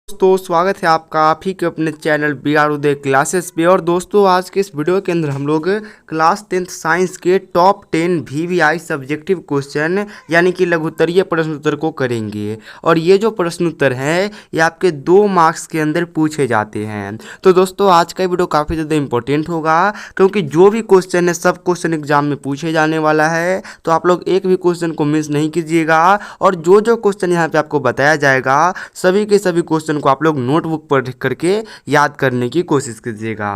दोस्तों स्वागत है आपका आप ही के अपने channel B R Uday classes पे। और दोस्तों आज के इस वीडियो के अंदर हम लोग क्लास 10th साइंस के टॉप 10 VVI सब्जेक्टिव क्वेश्चन यानी कि लघुत्तरीय प्रश्न उत्तर को करेंगे। और ये जो प्रश्न उत्तर हैं ये आपके 2 मार्क्स के अंदर पूछे जाते हैं। तो दोस्तों आज का वीडियो काफ़ी ज़्यादा इंपॉर्टेंट होगा क्योंकि जो भी क्वेश्चन है सब क्वेश्चन एग्जाम में पूछे जाने वाला है। तो आप लोग एक भी क्वेश्चन को मिस नहीं कीजिएगा और जो जो क्वेश्चन यहाँ पे आपको बताया जाएगा सभी के सभी क्वेश्चन को आप लोग नोटबुक पर लिख करके याद करने की कोशिश कीजिएगा।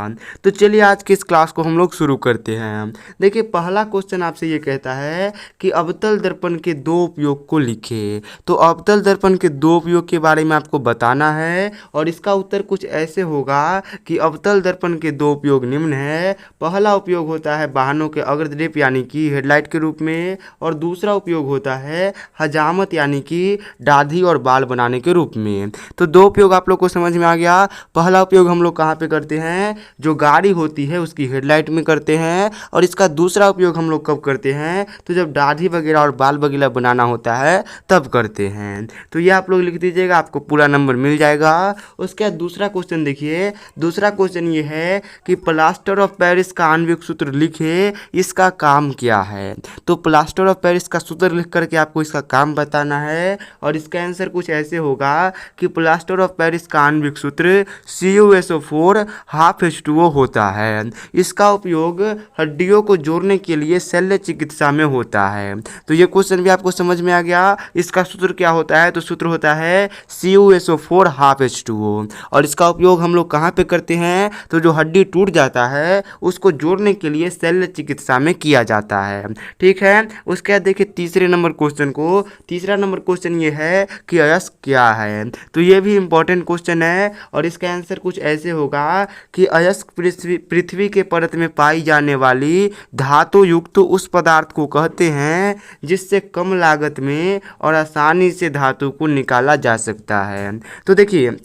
तो चलिए आज की इस क्लास को हम लोग शुरू करते हैं। देखिए पहला क्वेश्चन आपसे ये कहता है कि अवतल दर्पण के 2 उपयोग को लिखे। तो अवतल दर्पण के 2 उपयोग के बारे में आपको बताना है और इसका उत्तर कुछ ऐसे होगा कि अवतल दर्पण के 2 उपयोग निम्न है। पहला उपयोग होता है वाहनों के अग्रदीप यानी कि हेडलाइट के रूप में, और दूसरा उपयोग होता है हजामत यानी कि दाढ़ी और बाल बनाने के रूप में। तो 2 उपयोग आप लोग को समझ में आ गया। पहला उपयोग हम लोग कहाँ पे करते हैं, जो गाड़ी होती है उसकी हेडलाइट में करते हैं, और इसका दूसरा उपयोग हम लोग कब करते हैं, तो जब दाढ़ी वगैरह और बाल वगैरह बनाना होता है तब करते हैं। तो ये आप लोग लिख दीजिएगा, आपको पूरा नंबर मिल जाएगा। उसके बाद दूसरा क्वेश्चन देखिए, दूसरा क्वेश्चन ये है कि प्लास्टर ऑफ पेरिस का आणविक सूत्र लिखे, इसका काम क्या है। तो प्लास्टर ऑफ पेरिस का सूत्र लिख करके आपको इसका काम बताना है और इसका आंसर कुछ ऐसे होगा कि प्लास्टर ऑफ पेरिस का आणविक सूत्र CuSO4 हाफ H2O होता है। इसका उपयोग हड्डियों को जोड़ने के लिए शल्य चिकित्सा में होता है। तो ये क्वेश्चन भी आपको समझ में आ गया। इसका सूत्र क्या होता है, तो सूत्र होता है CuSO4 हाफ H2O। और इसका उपयोग हम लोग कहाँ पे करते हैं, तो जो हड्डी टूट जाता है उसको जोड़ने के लिए शल्य चिकित्सा में किया जाता है। ठीक है। उसके बाद देखिए तीसरे नंबर क्वेश्चन को, तीसरा नंबर क्वेश्चन ये है कि अयस्क क्या है। तो ये भी इंपॉर्टेंट क्वेश्चन है और इसका आंसर कुछ ऐसे होगा कि अयस्क पृथ्वी के परत में पाई जाने वाली धातु युक्त उस पदार्थ को कहते हैं जिससे कम लागत में और आसानी से धातु को निकाला जा सकता है। तो देखिए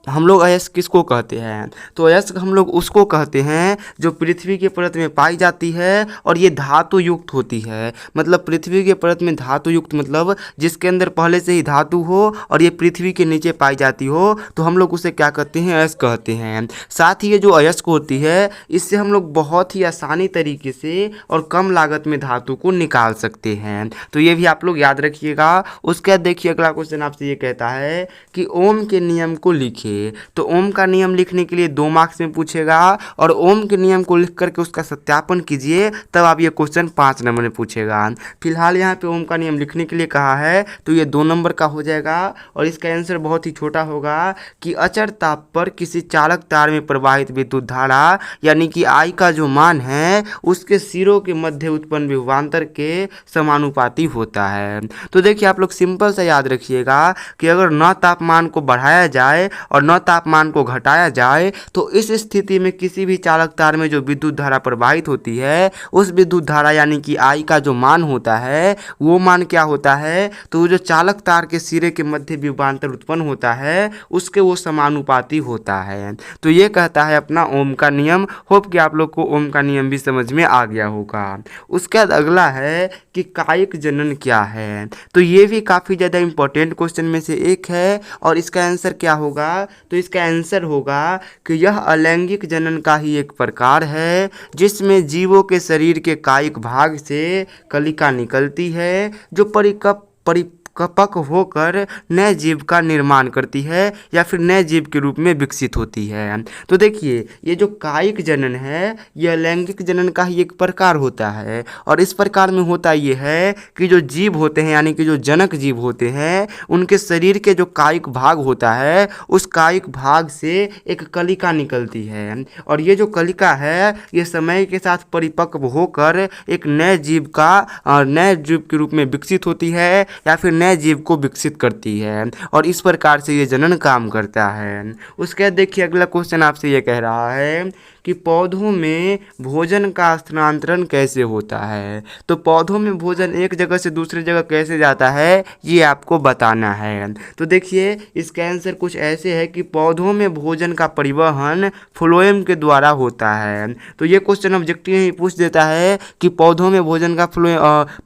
हम लोग अयस्क किसको कहते हैं, तो अयस्क हम लोग उसको कहते हैं जो पृथ्वी के परत में पाई जाती है और ये धातु युक्त होती है। मतलब पृथ्वी के परत में धातु युक्त मतलब जिसके अंदर पहले से ही धातु हो और ये पृथ्वी के नीचे पाई जाती हो, तो हम लोग उसे क्या कहते हैं, अयस्क कहते हैं। साथ ही ये जो अयस्क होती है इससे हम लोग बहुत ही आसानी तरीके से और कम लागत में धातु को निकाल सकते हैं। तो ये भी आप लोग याद रखिएगा। उसके बाद देखिए अगला क्वेश्चन आपसे ये कहता है कि ओम के नियम को लिखिए। तो ओम का नियम लिखने के लिए 2 मार्क्स में पूछेगा और ओम के नियम को लिख करके उसका सत्यापन कीजिए, तब आप ये क्वेश्चन 5 नंबर में पूछेगा। फिलहाल यहाँ पे ओम का नियम लिखने के लिए कहा है तो ये 2 नंबर का हो जाएगा और इसका आंसर बहुत ही छोटा होगा कि अचर ताप पर किसी चालक तार में प्रवाहित विद्युत धारा यानी कि I का जो मान है उसके सिरों के मध्य उत्पन्न विभवांतर के समानुपाती होता है। तो देखिए आप लोग सिंपल सा याद रखिएगा कि अगर न तापमान को बढ़ाया जाए और न तापमान को घटाया जाए तो इस स्थिति में किसी भी चालक तार में जो विद्युत धारा प्रवाहित होती है उस विद्युत धारा यानी कि I का जो मान होता है वो मान क्या होता है, तो जो चालक तार के सिरे के मध्य विभवांतर उत्पन्न होता है उसके वो समानुपाती होता है। तो ये कहता है अपना ओम का नियम। होप कि आप लोग को ओम का नियम भी समझ में आ गया होगा। उसके बाद अगला है कि कायिक जनन क्या है। तो ये भी काफ़ी ज़्यादा इंपॉर्टेंट क्वेश्चन में से एक है और इसका आंसर क्या होगा, तो इसका आंसर होगा कि यह अलैंगिक जनन का ही एक प्रकार है जिसमें जीवों के शरीर के कायिक भाग से कलिका निकलती है जो परिपक्व होकर नए जीव का निर्माण करती है या फिर नए जीव के रूप में विकसित होती है। तो देखिए ये जो कायिक जनन है यह लैंगिक जनन का ही एक प्रकार होता है और इस प्रकार में होता ये है कि जो जीव होते हैं यानी कि जो जनक जीव होते हैं उनके शरीर के जो कायिक भाग होता है उस कायिक भाग से एक कलिका निकलती है और ये जो कलिका है ये समय के साथ परिपक्व होकर एक नए जीव के रूप में विकसित होती है या फिर नए जीव को विकसित करती है और इस प्रकार से ये जनन काम करता है। उसके बाद देखिए अगला क्वेश्चन आपसे ये कह रहा है कि पौधों में भोजन का स्थानांतरण कैसे होता है। तो पौधों में भोजन एक जगह से दूसरी जगह कैसे जाता है ये आपको बताना है। तो देखिए इसका आंसर कुछ ऐसे है कि पौधों में भोजन का परिवहन फ्लोएम के द्वारा होता है। तो ये क्वेश्चन ऑब्जेक्टिव ही पूछ देता है कि पौधों में भोजन का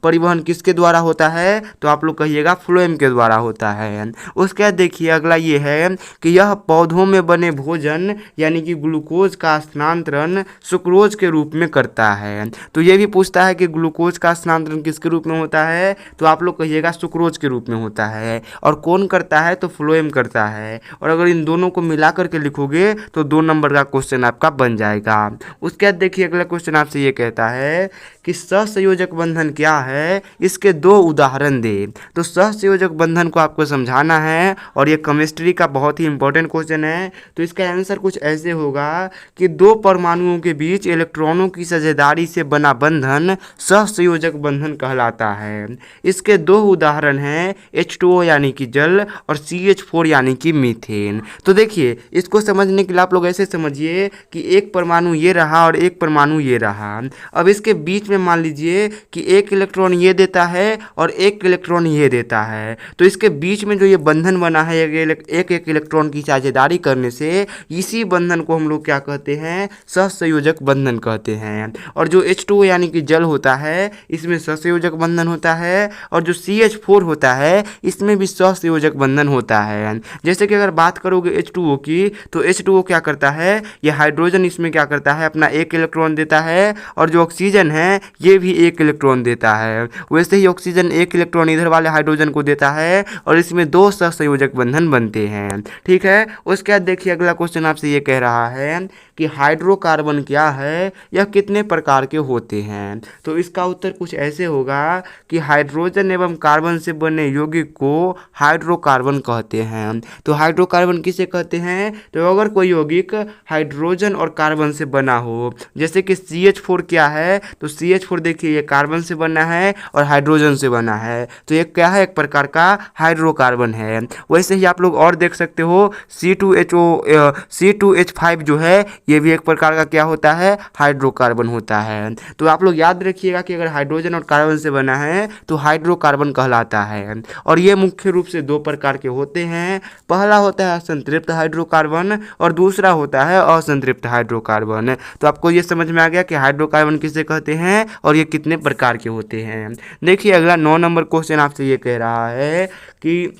परिवहन किसके द्वारा होता है, तो आप लोग कहिएगा फ्लोएम के द्वारा होता है। उसके बाद देखिए अगला ये है कि यह पौधों में बने भोजन यानी कि ग्लूकोज का स्थानांतरण सुक्रोज के रूप में करता है। तो ये भी पूछता है कि ग्लूकोज का स्थानांतरण किसके रूप में होता है, तो आप लोग कहिएगा सुक्रोज के रूप में होता है। और कौन करता है, तो फ्लोएम करता है। और अगर इन दोनों को मिला करके लिखोगे तो 2 नंबर का क्वेश्चन आपका बन जाएगा। उसके बाद देखिए अगला क्वेश्चन आपसे ये कहता है कि सहसंयोजक बंधन क्या है, इसके 2 उदाहरण दे। तो सहसंयोजक बंधन को आपको समझाना है और ये केमिस्ट्री का बहुत ही इंपॉर्टेंट क्वेश्चन है। तो इसका आंसर कुछ ऐसे होगा कि 2 परमाणुओं के बीच इलेक्ट्रॉनों की साझेदारी से बना बंधन सहसंयोजक बंधन कहलाता है। इसके 2 उदाहरण हैं H2O यानी कि जल और CH4 यानी कि मीथेन। तो देखिए इसको समझने के लिए आप लोग ऐसे समझिए कि एक परमाणु ये रहा और एक परमाणु ये रहा। अब इसके बीच में मान लीजिए कि एक इलेक्ट्रॉन ये देता है और एक इलेक्ट्रॉन ये देता है। तो इसके बीच में जो ये बंधन बना है एक एक इलेक्ट्रॉन की साझेदारी करने से, इसी बंधन को हम लोग क्या कहते हैं, सहसंयोजक बंधन कहते हैं। और जो H2O यानी कि जल होता है इसमें सहसंयोजक बंधन होता है, और जो CH4 होता है इसमें भी सहसंयोजक बंधन होता है। जैसे कि अगर बात करोगे H2O की, तो H2O क्या करता है, ये हाइड्रोजन इसमें क्या करता है, अपना एक इलेक्ट्रॉन देता है, और जो ऑक्सीजन है ये भी एक इलेक्ट्रॉन देता है। वैसे ही ऑक्सीजन एक इलेक्ट्रॉन इधर वाले हाइड्रोजन को देता है और इसमें 2 सहसंयोजक बंधन बनते हैं। ठीक है। उसके बाद देखिए अगला क्वेश्चन आपसे ये कह रहा है कि हाइड्रोकार्बन क्या है, यह कितने प्रकार के होते हैं। तो इसका उत्तर कुछ ऐसे होगा कि हाइड्रोजन एवं कार्बन से बने यौगिक को हाइड्रोकार्बन कहते हैं। तो हाइड्रोकार्बन किसे कहते हैं, तो अगर कोई यौगिक हाइड्रोजन और कार्बन से बना हो, जैसे कि CH4 क्या है, तो CH4 देखिए ये कार्बन से बना है और हाइड्रोजन से बना है, तो ये क्या है, एक प्रकार का हाइड्रोकार्बन है। वैसे ही आप लोग और देख सकते हो C2H5 जो है ये भी एक प्रकार का क्या होता है, हाइड्रोकार्बन होता है। तो आप लोग याद रखिएगा कि अगर हाइड्रोजन और कार्बन से बना है तो हाइड्रोकार्बन कहलाता है। और ये मुख्य रूप से 2 प्रकार के होते हैं। पहला होता है संतृप्त हाइड्रोकार्बन और दूसरा होता है असंतृप्त हाइड्रोकार्बन। तो आपको ये समझ में आ गया कि हाइड्रोकार्बन किसे कहते हैं और ये कितने प्रकार के होते हैं। देखिए अगला 9 नंबर क्वेश्चन आपसे ये कह रहा है कि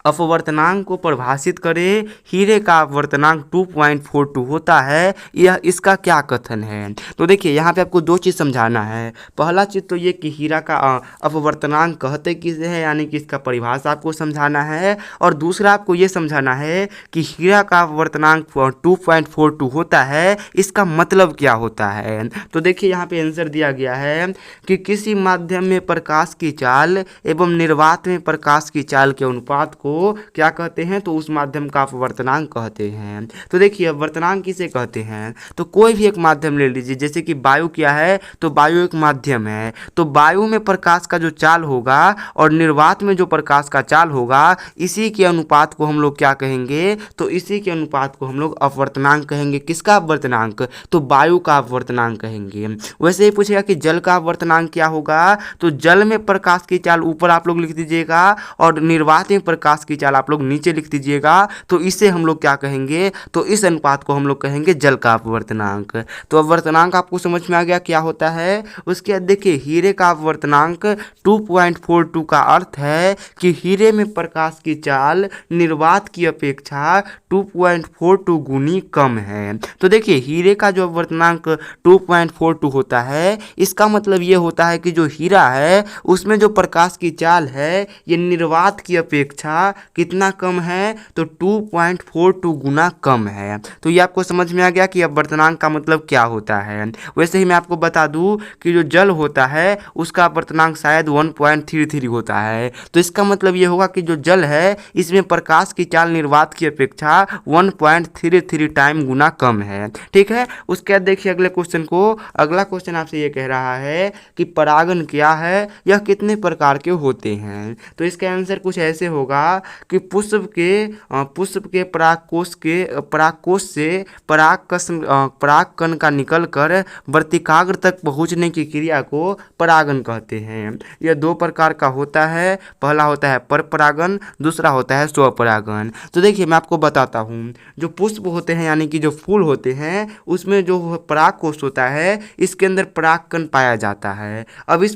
अपवर्तनांक को परिभाषित करें। हीरे का अपवर्तनांक 2.42 होता है, यह इसका क्या कथन है। तो देखिए यहाँ पे आपको 2 चीज़ समझाना है। पहला चीज़ तो ये कि हीरा का अपवर्तनांक कहते किसे है, यानी कि इसका परिभाषा आपको समझाना है। और दूसरा आपको ये समझाना है कि हीरा का अपवर्तनांक 2.42 होता है, इसका मतलब क्या होता है। तो देखिए यहाँ पे आंसर दिया गया है कि किसी माध्यम में प्रकाश की चाल एवं निर्वात में प्रकाश की चाल के अनुपात को क्या कहते हैं, तो उस माध्यम का अपवर्तनांक कहते हैं। तो देखिए अपवर्तनांक किसे कहते हैं, तो कोई भी एक माध्यम ले लीजिए, जैसे कि वायु क्या है, तो वायु एक माध्यम है। तो वायु में प्रकाश का जो चाल होगा और निर्वात में जो प्रकाश का चाल होगा, इसी के अनुपात को हम लोग क्या कहेंगे, तो इसी के अनुपात को हम लोग अपवर्तनांक कहेंगे। किसका अपवर्तनांक, तो वायु का अपवर्तनांक कहेंगे। वैसे ही पूछेगा कि जल का अपवर्तनांक क्या होगा, तो जल में प्रकाश की चाल ऊपर आप लोग लिख दीजिएगा और निर्वात में प्रकाश की चाल आप लोग नीचे लिख दीजिएगा। तो इसे हम लोग क्या कहेंगे, तो इस अनुपात को हम लोग कहेंगे जल का अपवर्तनांक। तो अपवर्तनांक आपको समझ में आ गया क्या होता है। उसके बाद देखिए हीरे का अपवर्तनांक 2.42 का अर्थ है कि हीरे में प्रकाश की चाल निर्वात की अपेक्षा 2.42 गुनी कम है। तो देखिए हीरे का जो अपवर्तनांक 2.42 होता है, इसका मतलब ये होता है कि जो हीरा है उसमें जो प्रकाश की चाल है ये निर्वात की अपेक्षा कितना कम है, तो 2.42 गुना कम है। तो ये आपको समझ में आ गया कि अपवर्तनांक का मतलब क्या होता है। वैसे ही मैं आपको बता दूं कि जो जल होता है उसका अपवर्तनांक शायद 1.33 होता है। तो इसका मतलब ये होगा कि जो जल है इसमें प्रकाश की चाल निर्वात की अपेक्षा 1.33 टाइम गुना कम है। ठीक है। उसके बाद देखिए अगले क्वेश्चन को। अगला क्वेश्चन आपसे ये कह रहा है कि परागण क्या है, यह कितने प्रकार के होते हैं। तो इसका आंसर कुछ ऐसे होगा कि पुष्प के परागकोश से परागकण का निकलकर वर्तिकाग्र तक पहुंचने की क्रिया को परागन कहते हैं। यह दो प्रकार का होता है, पहला होता है परपरागन, दूसरा होता है स्वपरागन। तो देखिए मैं आपको बताता हूँ, जो पुष्प होते हैं यानी कि जो फूल होते हैं उसमें जो परागकोश होता है इसके अंदर परागकण पाया जाता है। अब इस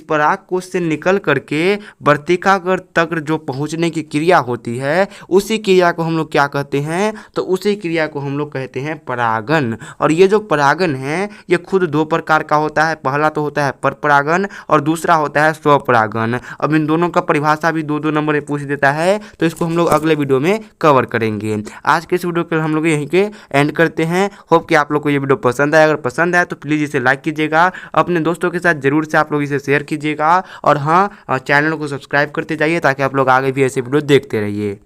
परागकोश से निकल करके वर्तिकाग्र तक जो पहुंचने की क्रिया होती है उसी क्रिया को हम लोग क्या कहते हैं, तो उसी क्रिया को हम लोग कहते हैं परागन। और ये जो परागन है ये खुद दो प्रकार का होता है, पहला तो होता है परपरागन और दूसरा होता है स्वपरागन। अब इन दोनों का परिभाषा भी 2-2 नंबर में पूछ देता है, तो इसको हम लोग अगले वीडियो में कवर करेंगे। आज के इस वीडियो को हम लोग यहीं के एंड करते हैं। होप कि आप लोग को ये वीडियो पसंद आया, अगर पसंद आया तो प्लीज़ इसे लाइक कीजिएगा, अपने दोस्तों के साथ जरूर से आप लोग इसे शेयर कीजिएगा और हाँ चैनल को सब्सक्राइब करते जाइए ताकि आप लोग आगे भी ऐसे वीडियो देखते रहिए।